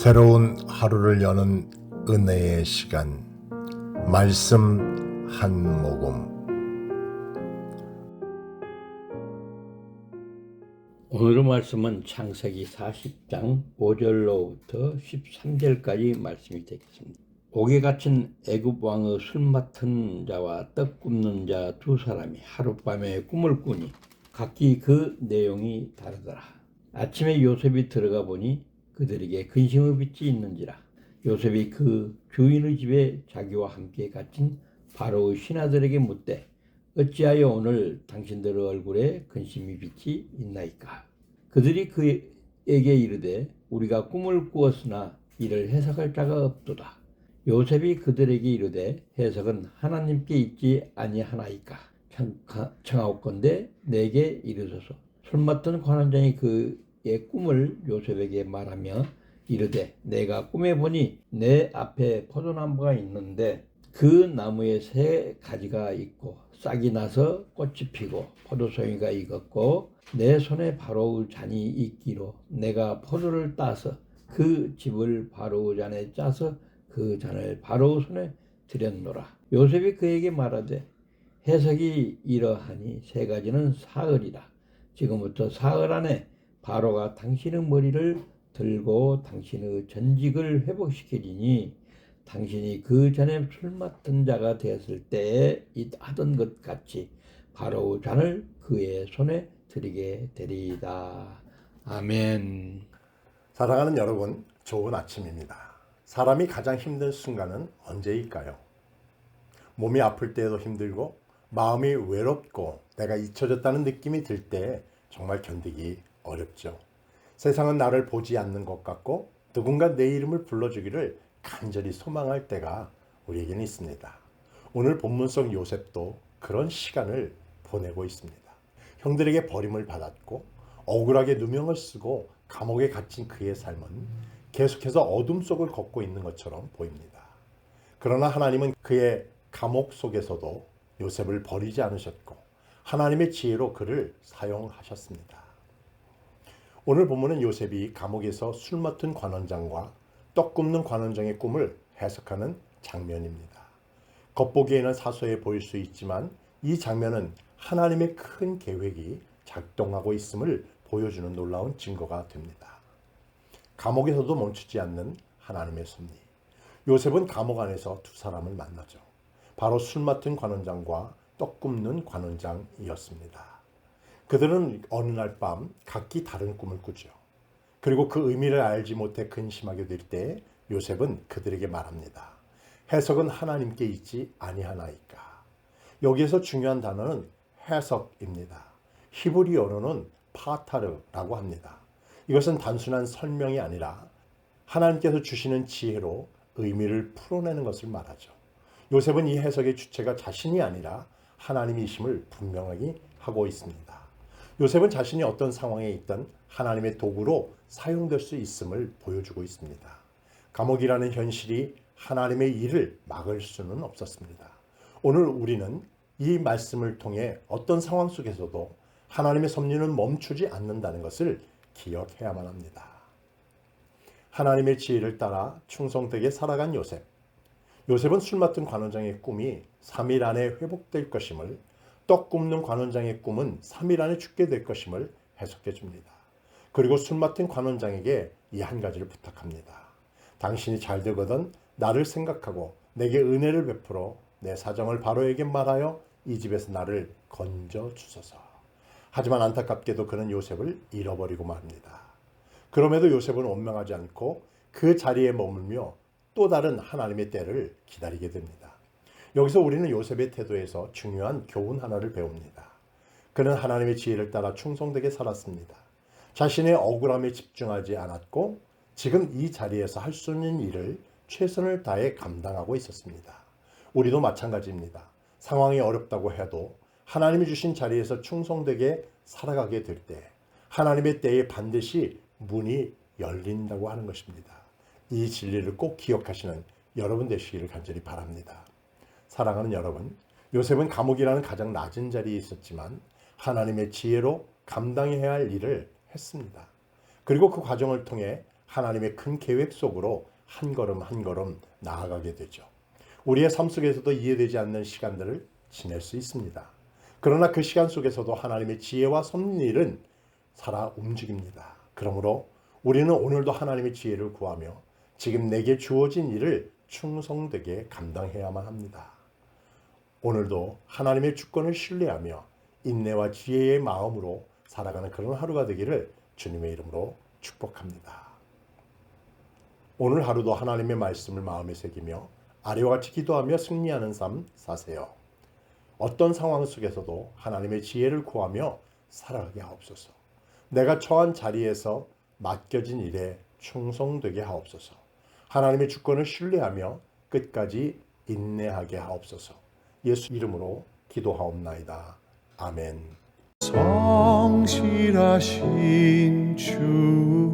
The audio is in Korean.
새로운 하루를 여는 은혜의 시간, 말씀 한 모금. 오늘의 말씀은 창세기 40장 5절로부터 13절까지 말씀이 되겠습니다. 옥에 갇힌 애굽 왕의 술 맡은 자와 떡 굽는 자 두 사람이 하룻밤에 꿈을 꾸니 각기 그 내용이 다르더라. 아침에 요셉이 들어가 보니 그들에게 근심의 빛이 있는지라. 요셉이 그 주인의 집에 자기와 함께 갇힌 바로의 신하들에게 묻되 어찌하여 오늘 당신들의 얼굴에 근심의 빛이 있나이까? 그들이 그에게 이르되 우리가 꿈을 꾸었으나 이를 해석할 자가 없도다. 요셉이 그들에게 이르되 해석은 하나님께 있지 아니하나이까? 청하옵건대 내게 이르소서. 술 맡은 관원장이 그의 꿈을 요셉에게 말하며 이르되 내가 꿈에 보니 내 앞에 포도나무가 있는데 그 나무에 세 가지가 있고 싹이 나서 꽃이 피고 포도송이가 익었고 내 손에 바로의 잔이 있기로 내가 포도를 따서 그 즙을 바로의 잔에 짜서 그 잔을 바로의 손에 들였노라. 요셉이 그에게 말하되 해석이 이러하니 세 가지는 사흘이라. 지금부터 사흘 안에 바로가 당신의 머리를 들고 당신의 전직을 회복시키리니 당신이 그 전에 술 맡은 자가 되었을 때에 하던 것 같이 바로 잔을 그의 손에 드리게 되리이다. 아멘. 사랑하는 여러분, 좋은 아침입니다. 사람이 가장 힘든 순간은 언제일까요? 몸이 아플 때에도 힘들고 마음이 외롭고 내가 잊혀졌다는 느낌이 들 때 정말 견디기 어렵죠. 세상은 나를 보지 않는 것 같고 누군가 내 이름을 불러주기를 간절히 소망할 때가 우리에게는 있습니다. 오늘 본문 속 요셉도 그런 시간을 보내고 있습니다. 형들에게 버림을 받았고 억울하게 누명을 쓰고 감옥에 갇힌 그의 삶은 계속해서 어둠 속을 걷고 있는 것처럼 보입니다. 그러나 하나님은 그의 감옥 속에서도 요셉을 버리지 않으셨고 하나님의 지혜로 그를 사용하셨습니다. 오늘 본문은 요셉이 감옥에서 술 맡은 관원장과 떡 굽는 관원장의 꿈을 해석하는 장면입니다. 겉보기에는 사소해 보일 수 있지만 이 장면은 하나님의 큰 계획이 작동하고 있음을 보여주는 놀라운 증거가 됩니다. 감옥에서도 멈추지 않는 하나님의 섭리. 요셉은 감옥 안에서 두 사람을 만나죠. 바로 술 맡은 관원장과 떡 굽는 관원장이었습니다. 그들은 어느 날 밤 각기 다른 꿈을 꾸죠. 그리고 그 의미를 알지 못해 근심하게 될 때 요셉은 그들에게 말합니다. 해석은 하나님께 있지 아니하나이까. 여기에서 중요한 단어는 해석입니다. 히브리어로는 파타르라고 합니다. 이것은 단순한 설명이 아니라 하나님께서 주시는 지혜로 의미를 풀어내는 것을 말하죠. 요셉은 이 해석의 주체가 자신이 아니라 하나님이심을 분명하게 하고 있습니다. 요셉은 자신이 어떤 상황에 있든 하나님의 도구로 사용될 수 있음을 보여주고 있습니다. 감옥이라는 현실이 하나님의 일을 막을 수는 없었습니다. 오늘 우리는 이 말씀을 통해 어떤 상황 속에서도 하나님의 섭리는 멈추지 않는다는 것을 기억해야만 합니다. 하나님의 지혜를 따라 충성되게 살아간 요셉. 요셉은 술 맡은 관원장의 꿈이 3일 안에 회복될 것임을, 떡 굽는 관원장의 꿈은 3일 안에 죽게 될 것임을 해석해 줍니다. 그리고 술 맡은 관원장에게 이 한 가지를 부탁합니다. 당신이 잘 되거든 나를 생각하고 내게 은혜를 베풀어 내 사정을 바로에게 말하여 이 집에서 나를 건져 주소서. 하지만 안타깝게도 그는 요셉을 잃어버리고 말입니다. 그럼에도 요셉은 원망하지 않고 그 자리에 머물며 또 다른 하나님의 때를 기다리게 됩니다. 여기서 우리는 요셉의 태도에서 중요한 교훈 하나를 배웁니다. 그는 하나님의 지혜를 따라 충성되게 살았습니다. 자신의 억울함에 집중하지 않았고 지금 이 자리에서 할 수 있는 일을 최선을 다해 감당하고 있었습니다. 우리도 마찬가지입니다. 상황이 어렵다고 해도 하나님이 주신 자리에서 충성되게 살아가게 될 때 하나님의 때에 반드시 문이 열린다고 하는 것입니다. 이 진리를 꼭 기억하시는 여러분 되시기를 간절히 바랍니다. 사랑하는 여러분, 요셉은 감옥이라는 가장 낮은 자리에 있었지만 하나님의 지혜로 감당해야 할 일을 했습니다. 그리고 그 과정을 통해 하나님의 큰 계획 속으로 한 걸음 한 걸음 나아가게 되죠. 우리의 삶 속에서도 이해되지 않는 시간들을 지낼 수 있습니다. 그러나 그 시간 속에서도 하나님의 지혜와 섭리는 살아 움직입니다. 그러므로 우리는 오늘도 하나님의 지혜를 구하며 지금 내게 주어진 일을 충성되게 감당해야만 합니다. 오늘도 하나님의 주권을 신뢰하며 인내와 지혜의 마음으로 살아가는 그런 하루가 되기를 주님의 이름으로 축복합니다. 오늘 하루도 하나님의 말씀을 마음에 새기며 아래와 같이 기도하며 승리하는 삶 사세요. 어떤 상황 속에서도 하나님의 지혜를 구하며 살아가게 하옵소서. 내가 처한 자리에서 맡겨진 일에 충성되게 하옵소서. 하나님의 주권을 신뢰하며 끝까지 인내하게 하옵소서. 예수 이름으로 기도하옵나이다. 아멘. 성실하신 주